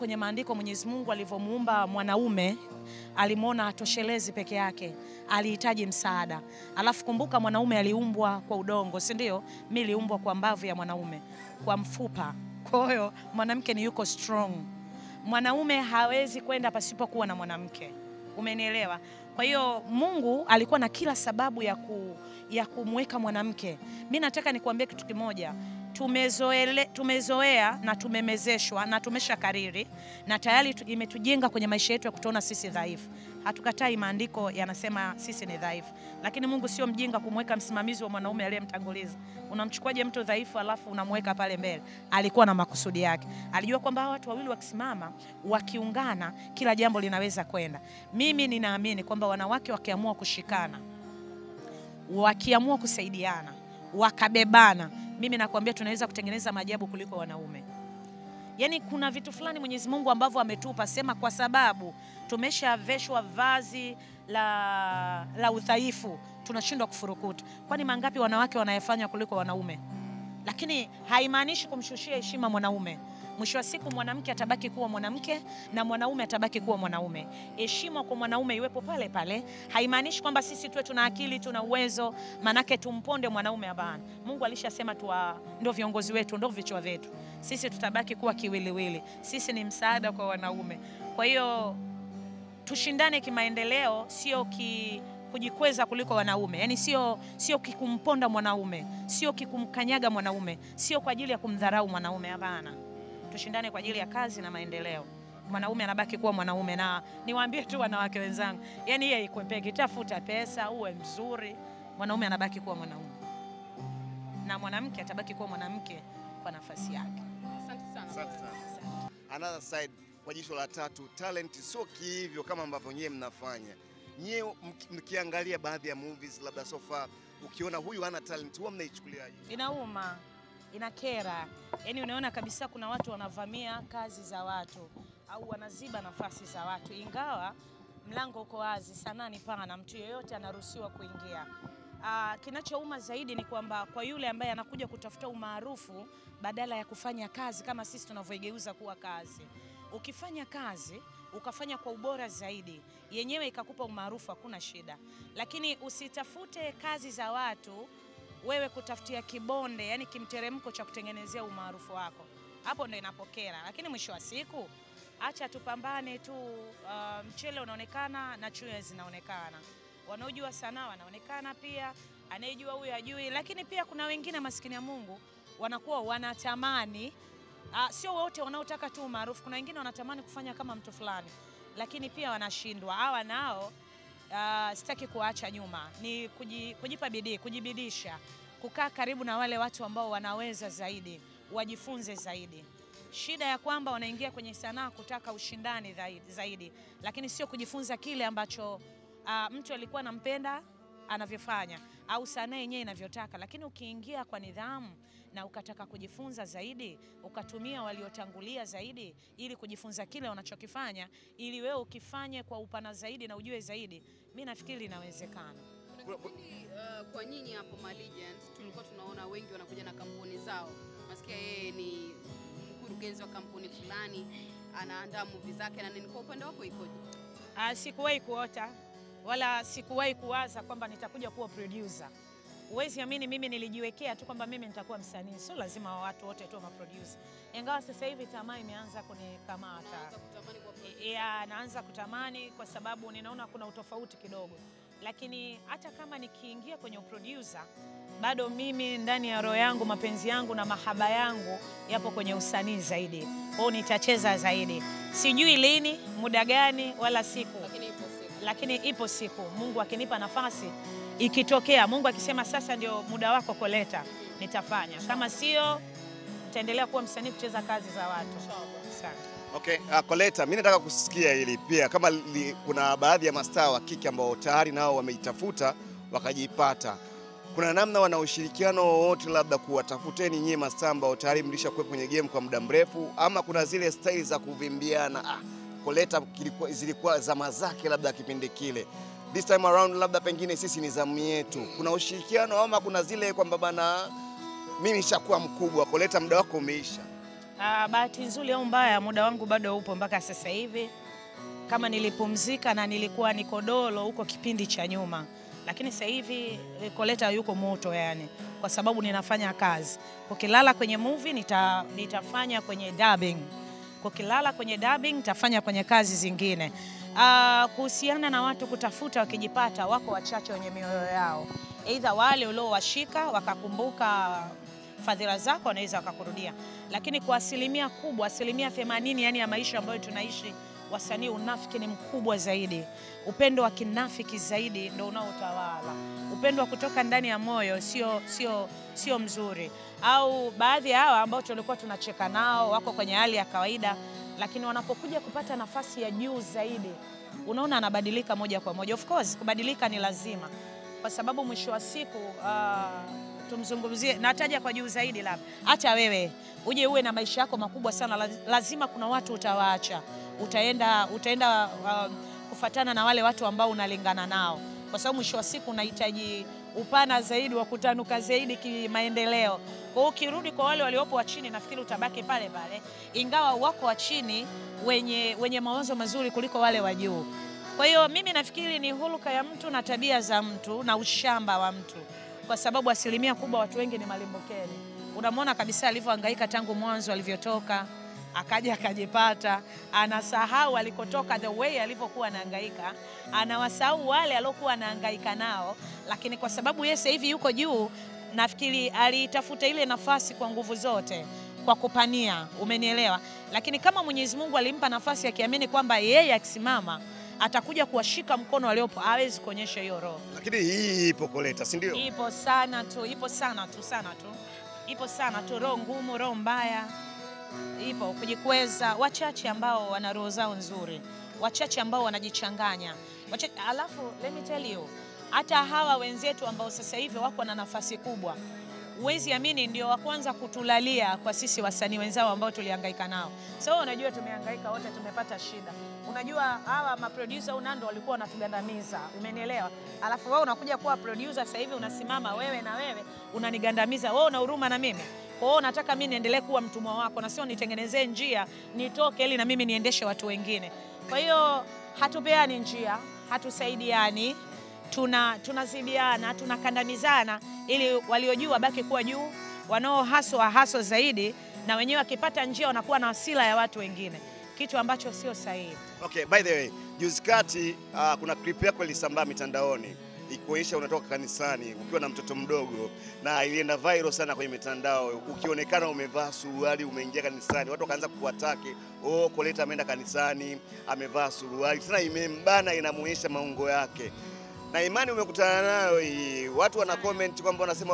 kwenye maandiko Mwenyezi Mungu alivyomuumba mwanaume, alimuona atoshelezi peke yake, alihitaji msaada. Alafu kumbuka mwanaume aliumbwa kwa udongo, si ndio? Mimi niliumbwa kwa mbavu ya mwanaume, kwa mfupa. Kwa hiyo mwanamke ni yuko strong. Mwanaume hawezi kwenda pasipokuwa na mwanamke. Umenielewa? Kwa hiyo Mungu alikuwa na kila sababu ya kumweka mwanamke. Mimi nataka nikuambie kitu kimoja. Tumezoea na tumemezeshwa na tumeshakariri na tayari imetujenga kwenye maisha yetu ya kutuona sisi dhaifu. Hatukatai maandiko yanasema sisi ni dhaifu, lakini Mungu sio mjinga kumweka msimamizi wa mwanaume aliyemtanguliza. Unamchukuaje mtu dhaifu alafu unamweka pale mbele? Alikuwa na makusudi yake. Alijua kwamba watu wawili wakisimama, wakiungana, kila jambo linaweza kwenda. Mimi ninaamini kwamba wanawake wakiamua kushikana, wakiamua kusaidiana, wakabebana, mimi nakwambia tunaweza kutengeneza maajabu kuliko wanaume. Yaani kuna vitu fulani Mwenyezi Mungu ambavyo ametupa, sema kwa sababu tumeshaveshwa vazi la udhaifu, tunashindwa kufurukuta. Kwani mangapi wanawake wanayefanya kuliko wanaume? Lakini haimaanishi kumshushia heshima mwanaume. Mwisho wa siku mwanamke atabaki kuwa mwanamke na mwanaume atabaki kuwa mwanaume. Heshima kwa mwanaume iwepo pale pale. Haimaanishi kwamba sisi tuwe tuna akili, tuna uwezo, manake tumponde mwanaume hapana. Mungu alishasema ndio viongozi wetu, ndio vichwa vyetu. Sisi tutabaki kuwa kiwiliwili. Sisi ni msaada kwa wanaume. Kwa hiyo tushindane kimaendeleo, sio kujikweza kuliko wanaume. Yaani sio kikumponda mwanaume, sio kikumkanyaga mwanaume, sio kwa ajili ya kumdharau mwanaume hapana. Tushindane kwa ajili ya kazi na maendeleo. Mwanaume anabaki kuwa mwanaume, na niwaambie tu wanawake wenzangu, yani yeye ikwepeki, tafuta pesa, uwe mzuri, mwanaume anabaki kuwa mwanaume. Na mwanamke atabaki kuwa mwanamke kwa nafasi yake. Asante sana. Another side, kwa jicho la tatu, talent sio hivyo kama ambavyo nyewe mnafanya. Nyewe mkiangalia baadhi ya movies labda so far, ukiona huyu hana talent, huwa mnaichukuliaje? Inauma, inakera. Yaani unaona kabisa kuna watu wanavamia kazi za watu au wanaziba nafasi za watu, ingawa mlango uko wazi, sanaa ni pana, mtu yeyote anaruhusiwa kuingia. Kinachouma zaidi ni kwamba kwa yule ambaye anakuja kutafuta umaarufu badala ya kufanya kazi kama sisi tunavyoigeuza kuwa kazi. Ukifanya kazi, ukafanya kwa ubora zaidi, yenyewe ikakupa umaarufu, hakuna shida. Lakini usitafute kazi za watu wewe kutafutia kibonde, yani kimteremko cha kutengenezea umaarufu wako. Hapo ndio inapokera. Lakini mwisho wa siku acha tupambane tu. Mchele unaonekana na chuya zinaonekana. Wanaojua sanaa wanaonekana pia, anayejua huyu hajui. Lakini pia kuna wengine maskini ya Mungu wanakuwa wanatamani, sio wote wanaotaka tu umaarufu. Kuna wengine wanatamani kufanya kama mtu fulani, lakini pia wanashindwa. Hawa nao sitaki kuacha nyuma, ni kujipa bidii, kujibidisha, kukaa karibu na wale watu ambao wanaweza zaidi, wajifunze zaidi. Shida ya kwamba wanaingia kwenye sanaa kutaka ushindani zaidi, lakini sio kujifunza kile ambacho mtu alikuwa anampenda anavyofanya au sanaa yenyewe inavyotaka. Lakini ukiingia kwa nidhamu na ukataka kujifunza zaidi, ukatumia waliotangulia zaidi ili kujifunza kile wanachokifanya, ili wewe ukifanye kwa upana zaidi na ujue zaidi, mimi nafikiri inawezekana. Kwa nyinyi hapo Malignant tulikuwa tunaona wengi wanakuja na kampuni zao. Nasikia yeye ni mkurugenzi wa kampuni fulani, anaandaa movie zake na nini. Kwa upande wako ikoje? Sikuwahi kuota wala sikuwahi kuwaza kwamba nitakuja kuwa producer. Uwezi amini mimi nilijiwekea tu kwamba mimi nitakuwa msanii. Sio lazima watu wote tu maproducer. Ingawa sasa hivi tamaa imeanza kunikamata. Naanza kutamani kwa sababu ninaona kuna utofauti kidogo. Lakini hata kama nikiingia kwenye uproducer, bado mimi ndani ya roho yangu, mapenzi yangu na mahaba yangu yapo kwenye usanii zaidi. Au nitacheza zaidi. Sijui lini, muda gani wala siku. Lakini ipo siku. Mungu akinipa nafasi, ikitokea Mungu akisema sasa ndio muda wako Koleta, nitafanya. Kama sio, nitaendelea kuwa msanii kucheza kazi za watu. Asante. Okay, Koleta, mimi nataka kusikia hili pia kama kuna baadhi ya mastaa wa kike ambao tayari nao wameitafuta wakajipata. Kuna namna wana ushirikiano wote labda kuwatafuteni nyie mastaa ambao tayari mlishakuwa kwenye game kwa muda mrefu, ama kuna zile style za kuvimbiana? Koleta zilikuwa zama zake labda kipindi kile, this time around labda pengine sisi ni zamu yetu. Kuna ushirikiano ama kuna zile kwamba bana mimi nishakuwa mkubwa, Koleta muda wako umeisha? Bahati nzuri au mbaya, muda wangu bado upo mpaka sasa hivi. Kama nilipumzika na nilikuwa niko dolo huko kipindi cha nyuma, lakini sasa hivi Koleta yuko moto yani, kwa sababu ninafanya kazi. Ukilala kwenye movie nitafanya kwenye dubbing. Ukilala kwenye dubbing nitafanya kwenye kazi zingine. Kuhusiana na watu kutafuta wakijipata, wako wachache wenye mioyo yao. Aidha wale uliowashika wakakumbuka fadhila zako wanaweza wakakurudia. Lakini kwa asilimia kubwa, asilimia 80 yani ya maisha ambayo tunaishi wasanii, unafiki ni mkubwa zaidi. Upendo wa kinafiki zaidi ndio unaotawala. Upendo wa kutoka ndani ya moyo sio mzuri. Au baadhi ya hawa ambao tulikuwa tunacheka nao wako kwenye hali ya kawaida, lakini wanapokuja kupata nafasi ya juu zaidi, unaona anabadilika moja kwa moja. Of course kubadilika ni lazima, kwa sababu mwisho wa siku tumzungumzie, nataja kwa juu zaidi, labda hata wewe uje uwe na maisha yako makubwa sana, lazima kuna watu utawaacha. Utaenda kufatana na wale watu ambao unalingana nao, kwa sababu mwisho wa siku unahitaji upana zaidi wa kutanuka zaidi kimaendeleo. Kwa hiyo ukirudi kwa wale waliopo wa chini, nafikiri utabaki pale pale, ingawa wako wa chini wenye mawazo mazuri kuliko wale wa juu. Kwa hiyo mimi nafikiri ni huluka ya mtu na tabia za mtu na ushamba wa mtu, kwa sababu asilimia kubwa watu wengi ni malimbukeni. Unamwona kabisa alivyohangaika tangu mwanzo, alivyotoka akaja akajipata, anasahau alikotoka, the way alivyokuwa anahangaika, anawasahau wale aliokuwa anahangaika nao. Lakini kwa sababu yeye sasa hivi yuko juu, nafikiri alitafuta ile nafasi kwa nguvu zote, kwa kupania, umenielewa? Lakini kama Mwenyezi Mungu alimpa nafasi, akiamini kwamba yeye akisimama atakuja kuwashika mkono waliopo, hawezi kuonyesha hiyo roho. Lakini hii ipo Koleta, si ndio? Ipo sana tu, ipo sana tu, ipo sana tu, roho ngumu, roho mbaya. Ipo kujikweza, wachache ambao wana roho zao nzuri, wachache ambao wanajichanganya. Alafu let me tell you, hata hawa wenzetu ambao sasa hivi wako na nafasi kubwa, uwezi amini ndio wa kwanza kutulalia kwa sisi wasanii wenzao ambao tulihangaika nao. So unajua tumehangaika wote, tumepata shida. Unajua hawa maproducer unando walikuwa wanatugandamiza, umenielewa? Alafu wewe unakuja kuwa producer sasa hivi, unasimama wewe na wewe unanigandamiza. Wewe una huruma na mimi? Kwa hiyo nataka mimi niendelee kuwa mtumwa wako, na sio nitengenezee njia nitoke ili na mimi niendeshe watu wengine. Kwa hiyo hatupeani njia, hatusaidiani, tunazidiana, tunakandamizana ili waliojua wabaki kuwa juu, wanaohaswa zaidi, na wenyewe wakipata njia wanakuwa na hasira ya watu wengine, kitu ambacho sio sahihi. Okay, by the way, juzi kati kuna clip yako ilisambaa mitandaoni ikuonyesha unatoka kanisani ukiwa na mtoto mdogo, na ilienda viral sana kwenye mitandao, ukionekana umevaa suruali umeingia kanisani. Watu wakaanza kukuataki, Koleta ameenda kanisani amevaa suruali, tena imembana, inamuonyesha maungo yake. Na imani umekutana nayo hii, watu wana comment kwamba wanasema